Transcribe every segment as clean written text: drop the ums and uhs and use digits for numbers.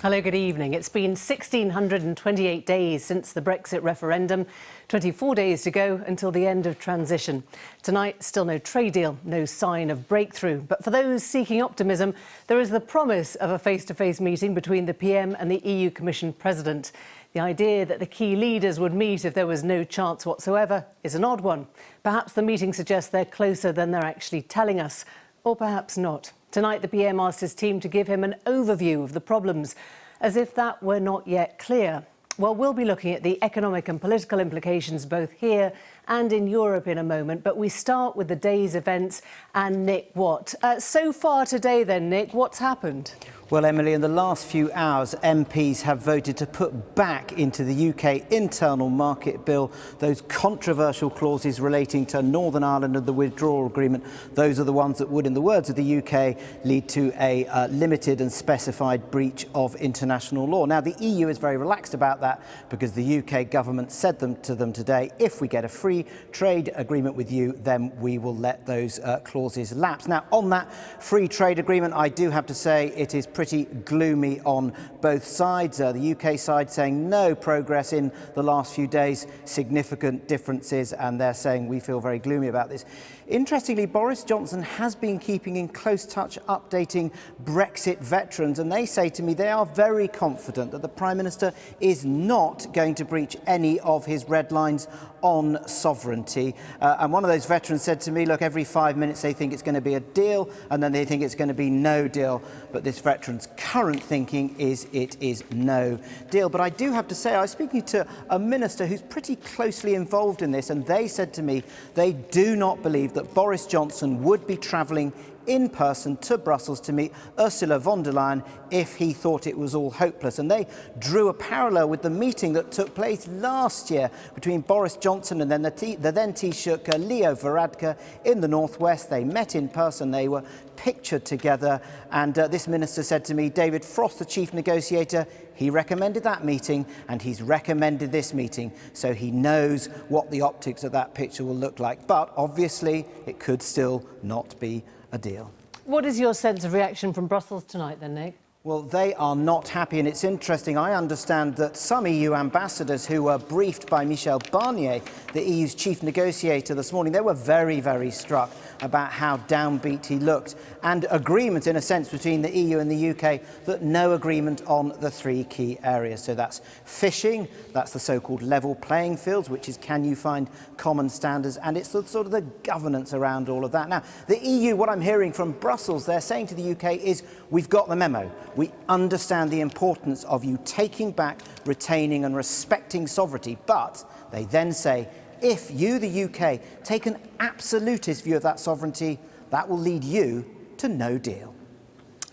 Hello, good evening. It's been 1,628 days since the Brexit referendum, 24 days to go until the end of transition. Tonight, still no trade deal, no sign of breakthrough. But for those seeking optimism, there is the promise of a face-to-face meeting between the PM and the EU Commission President. The idea that the key leaders would meet if there was no chance whatsoever is an odd one. Perhaps the meeting suggests they're closer than they're actually telling us, or perhaps not. Tonight, the PM asked his team to give him an overview of the problems, as if that were not yet clear. Well, we'll be looking at the economic and political implications both here and in Europe in a moment, but we start with the day's events and Nick Watt. So far today then, Nick, what's happened? Well, Emily, in the last few hours, MPs have voted to put back into the UK internal market bill those controversial clauses relating to Northern Ireland and the withdrawal agreement. Those are the ones that would, in the words of the UK, lead to a limited and specified breach of international law. Now, the EU is very relaxed about that because the UK government said to them today, if we get a free trade agreement with you, then we will let those clauses lapse. Now, on that free trade agreement, I do have to say it is pretty gloomy on both sides. The UK side saying no progress in the last few days, significant differences, and they're saying we feel very gloomy about this. Interestingly, Boris Johnson has been keeping in close touch, updating Brexit veterans, and they say to me they are very confident that the Prime Minister is not going to breach any of his red lines on sovereignty. And one of those veterans said to me, look, every 5 minutes they think it's going to be a deal and then they think it's going to be no deal. But this veteran's current thinking is it is no deal. But I do have to say, I was speaking to a minister who's pretty closely involved in this, and they said to me they do not believe that Boris Johnson would be travelling in person to Brussels to meet Ursula von der Leyen if he thought it was all hopeless. And they drew a parallel with the meeting that took place last year between Boris Johnson and then the then Taoiseach Leo Varadkar in the northwest. They met in person, they were pictured together, and this minister said to me, David Frost, the chief negotiator, he recommended that meeting and he's recommended this meeting, so he knows what the optics of that picture will look like. But obviously it could still not be a deal. What is your sense of reaction from Brussels tonight then, Nick? Well, they are not happy, and it's interesting. I understand that some EU ambassadors who were briefed by Michel Barnier, the EU's chief negotiator, this morning, they were very, very struck about how downbeat he looked, and agreement, in a sense, between the EU and the UK that no agreement on the three key areas. So that's fishing, that's the so-called level playing fields, which is can you find common standards, and it's the sort of the governance around all of that. Now, the EU, what I'm hearing from Brussels, they're saying to the UK is, we've got the memo. We understand the importance of you taking back, retaining and respecting sovereignty, but they then say, if you, the UK, take an absolutist view of that sovereignty, that will lead you to no deal.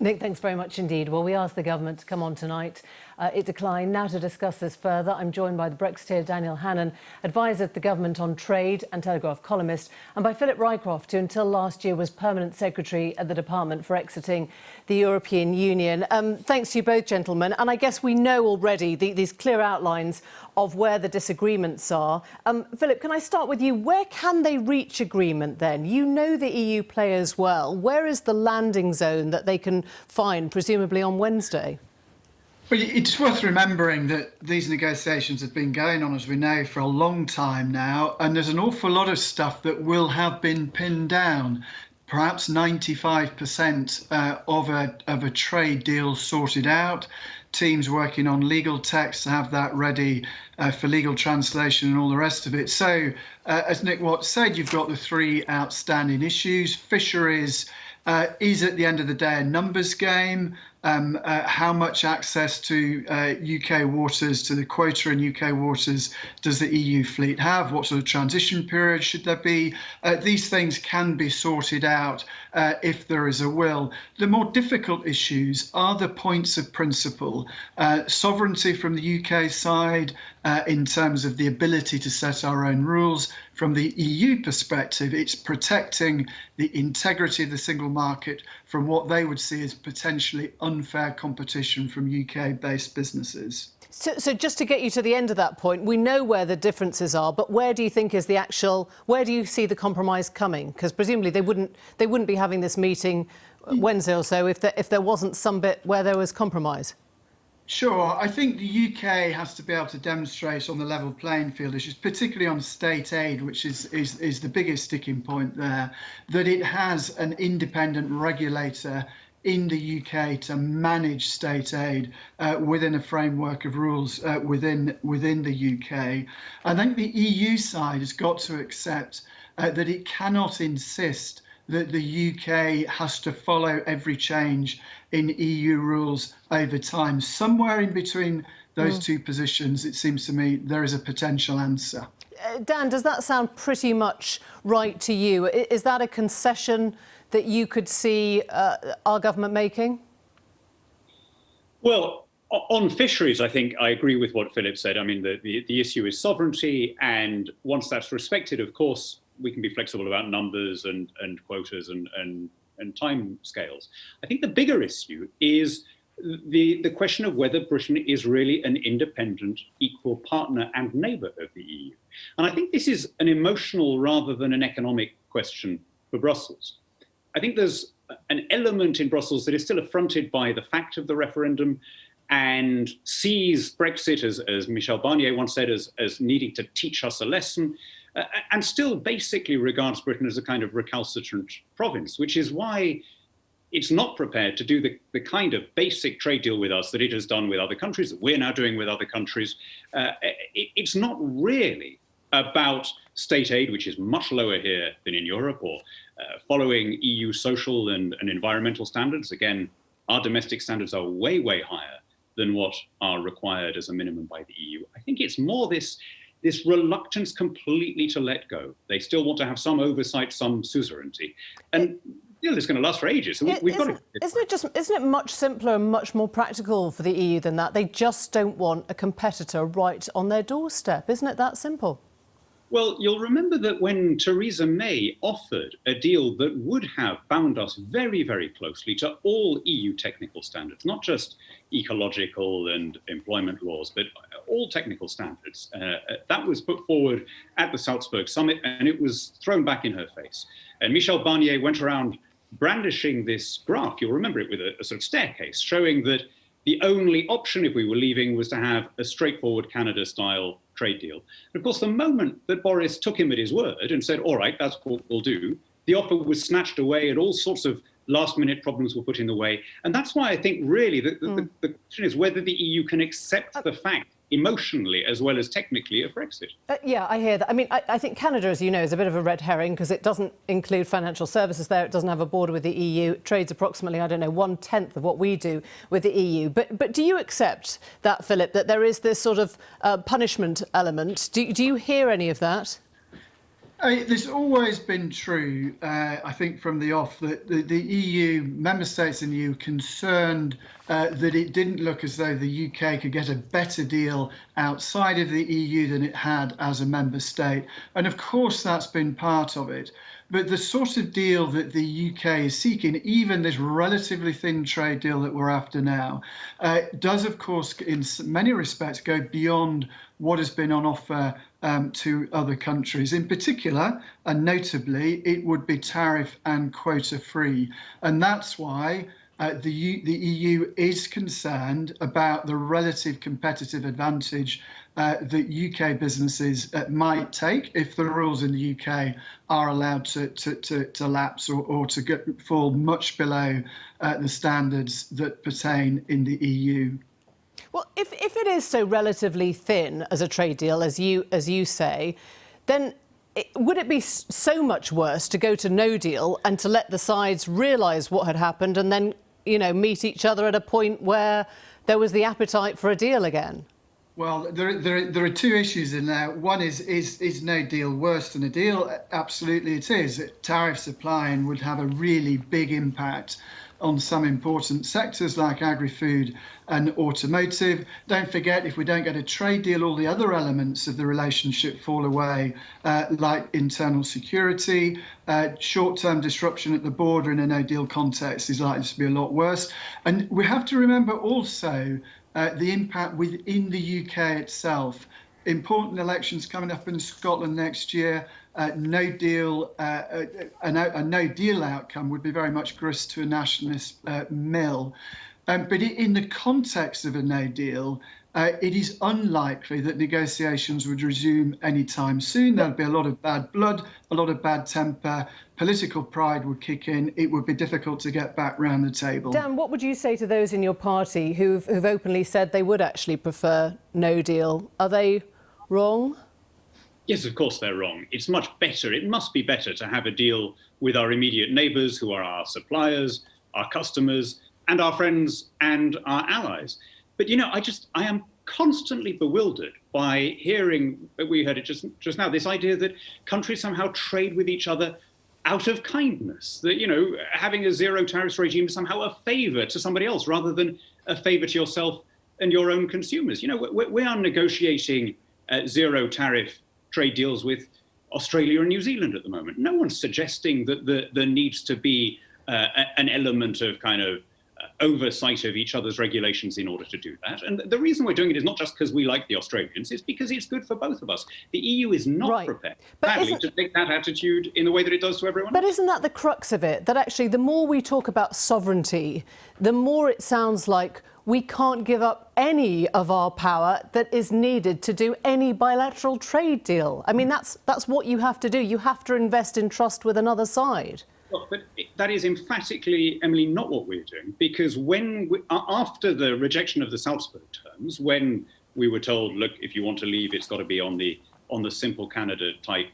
Nick, thanks very much indeed. Well, we asked the government to come on tonight. It declined. Now to discuss this further, I'm joined by the Brexiteer Daniel Hannan, advisor to the government on trade and Telegraph columnist, and by Philip Rycroft, who until last year was permanent secretary at the Department for Exiting the European Union. Thanks to you both, gentlemen. And I guess we know already these clear outlines of where the disagreements are. Philip, can I start with you? Where can they reach agreement then? You know the EU players well. Where is the landing zone that they can find, presumably on Wednesday? Well, it's worth remembering that these negotiations have been going on, as we know, for a long time now, and there's an awful lot of stuff that will have been pinned down. Perhaps 95% of a trade deal sorted out. Teams working on legal text to have that ready for legal translation and all the rest of it. So, as Nick Watt said, you've got the three outstanding issues. Fisheries is at the end of the day a numbers game. How much access to UK waters, to the quota in UK waters, does the EU fleet have? What sort of transition period should there be? These things can be sorted out if there is a will. The more difficult issues are the points of principle. Sovereignty from the UK side in terms of the ability to set our own rules. From the EU perspective, it's protecting the integrity of the single market from what they would see as potentially unfair competition from UK-based businesses. So just to get you to the end of that point, we know where the differences are, but where do you think is the actual, where do you see the compromise coming? Because presumably they wouldn't be having this meeting Wednesday or so if there wasn't some bit where there was compromise. Sure. I think the UK has to be able to demonstrate on the level playing field issues, particularly on state aid, which is the biggest sticking point there, that it has an independent regulator in the UK to manage state aid within a framework of rules within the UK. I think the EU side has got to accept that it cannot insist that the UK has to follow every change in EU rules over time. Somewhere in between those two positions, it seems to me, there is a potential answer. Dan, does that sound pretty much right to you? Is that a concession that you could see our government making? Well, on fisheries, I think I agree with what Philip said. I mean, the issue is sovereignty, and once that's respected, of course, we can be flexible about numbers and quotas and time scales. I think the bigger issue is the question of whether Britain is really an independent, equal partner and neighbour of the EU. And I think this is an emotional rather than an economic question for Brussels. I think there's an element in Brussels that is still affronted by the fact of the referendum and sees Brexit, as Michel Barnier once said, as needing to teach us a lesson. And still basically regards Britain as a kind of recalcitrant province, which is why it's not prepared to do the kind of basic trade deal with us that it has done with other countries, that we're now doing with other countries. It's not really about state aid, which is much lower here than in Europe, or following EU social and environmental standards. Again, our domestic standards are way, way higher than what are required as a minimum by the EU. I think it's more this reluctance completely to let go. They still want to have some oversight, some suzerainty. And it's going to last for ages. So we've got to... Isn't it much simpler and much more practical for the EU than that? They just don't want a competitor right on their doorstep. Isn't it that simple? Well, you'll remember that when Theresa May offered a deal that would have bound us very, very closely to all EU technical standards, not just ecological and employment laws, but all technical standards, that was put forward at the Salzburg summit, and it was thrown back in her face. And Michel Barnier went around brandishing this graph, you'll remember it, with a sort of staircase, showing that the only option if we were leaving was to have a straightforward Canada-style trade deal. And of course, the moment that Boris took him at his word and said, all right, that's what we'll do, the offer was snatched away and all sorts of last-minute problems were put in the way. And that's why I think really the question is whether the EU can accept the fact emotionally as well as technically of Brexit. Yeah, I hear that. I mean, I think Canada, as you know, is a bit of a red herring because it doesn't include financial services there. It doesn't have a border with the EU. It trades approximately, I don't know, 1/10 of what we do with the EU. But do you accept that, Philip, that there is this sort of punishment element? Do you hear any of that? There's always been true, I think, from the off, that the EU, member states in the EU, concerned that it didn't look as though the UK could get a better deal outside of the EU than it had as a member state. And of course, that's been part of it. But the sort of deal that the UK is seeking, even this relatively thin trade deal that we're after now, does, of course, in many respects, go beyond what has been on offer to other countries. In particular, and notably, it would be tariff and quota free. And that's why the EU is concerned about the relative competitive advantage that UK businesses might take if the rules in the UK are allowed to lapse or to fall much below the standards that pertain in the EU. Well, if it is so relatively thin as a trade deal, as you say, then would it be so much worse to go to no deal and to let the sides realise what had happened and then, meet each other at a point where there was the appetite for a deal again? Well, there are two issues in there. One is no deal worse than a deal? Absolutely it is. Tariff supply would have a really big impact on some important sectors like agri-food and automotive. Don't forget, if we don't get a trade deal, all the other elements of the relationship fall away, like internal security. Short-term disruption at the border in a no-deal context is likely to be a lot worse. And we have to remember also the impact within the UK itself. Important elections coming up in Scotland next year. A no deal outcome would be very much grist to a nationalist mill. But in the context of a no deal, it is unlikely that negotiations would resume anytime soon. There'd be a lot of bad blood, a lot of bad temper, political pride would kick in. It would be difficult to get back round the table. Dan, what would you say to those in your party who've openly said they would actually prefer no deal? Are they wrong? Yes, of course they're wrong. It's much better, it must be better to have a deal with our immediate neighbours who are our suppliers, our customers, and our friends and our allies. But, you know, I am constantly bewildered by hearing, we heard it just now, this idea that countries somehow trade with each other out of kindness, that, you know, having a zero tariffs regime is somehow a favour to somebody else rather than a favour to yourself and your own consumers. You know, we are negotiating zero tariff trade deals with Australia and New Zealand at the moment. No one's suggesting that there needs to be an element of kind of oversight of each other's regulations in order to do that. And the reason we're doing it is not just because we like the Australians, it's because it's good for both of us. The EU is not prepared, badly, to take that attitude in the way that it does to everyone else. But isn't that the crux of it? That actually the more we talk about sovereignty, the more it sounds like we can't give up any of our power that is needed to do any bilateral trade deal. I mean, that's what you have to do. You have to invest in trust with another side. Well, but that is emphatically, Emily, not what we're doing, because after the rejection of the Salzburg terms, when we were told, look, if you want to leave, it's got to be on the simple Canada type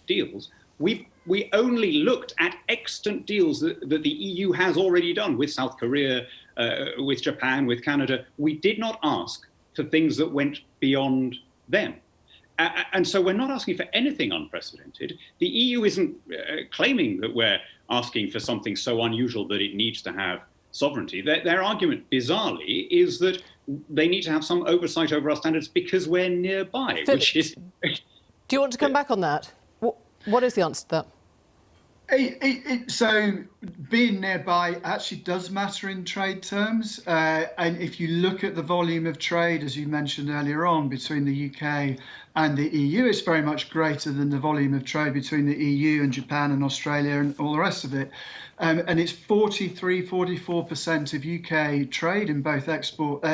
deals, we only looked at extant deals that the EU has already done with South Korea, with Japan, with Canada. We did not ask for things that went beyond them. And so we're not asking for anything unprecedented. The EU isn't claiming that we're asking for something so unusual that it needs to have sovereignty. Their argument, bizarrely, is that they need to have some oversight over our standards because we're nearby, Philip, which is... Do you want to come back on that? What is the answer to that? So being nearby actually does matter in trade terms. And if you look at the volume of trade, as you mentioned earlier on, between the UK and the EU, it's very much greater than the volume of trade between the EU and Japan and Australia and all the rest of it. And it's 44% of UK trade in both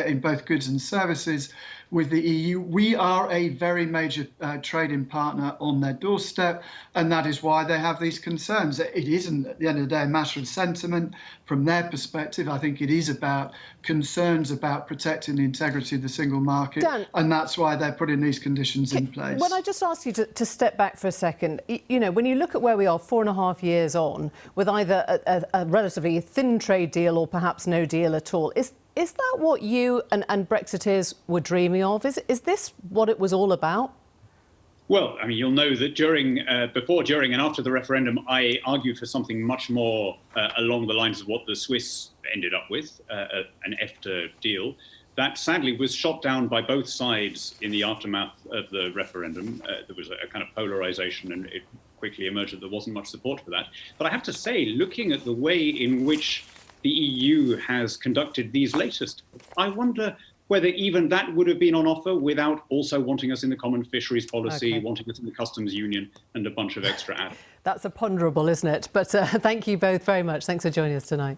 in both goods and services with the EU. We are a very major trading partner on their doorstep, and that is why they have these concerns. It isn't, at the end of the day, a matter of sentiment. From their perspective, I think it is about concerns about protecting the integrity of the single market, Dan, and that's why they're putting these conditions in place. When I just asked you to step back for a second, you know, when you look at where we are 4.5 years on, with either a relatively thin trade deal or perhaps no deal at all, is that what you and Brexiteers were dreaming of? Is this what it was all about? Well, I mean, you'll know that before, during and after the referendum, I argued for something much more along the lines of what the Swiss ended up with, an EFTA deal. That sadly was shot down by both sides in the aftermath of the referendum. There was a kind of polarisation, and it quickly emerged that there wasn't much support for that. But I have to say, looking at the way in which the EU has conducted these latest, I wonder whether even that would have been on offer without also wanting us in the common fisheries policy, wanting us in the customs union, and a bunch of extra add-ons. That's a ponderable, isn't it? But thank you both very much. Thanks for joining us tonight.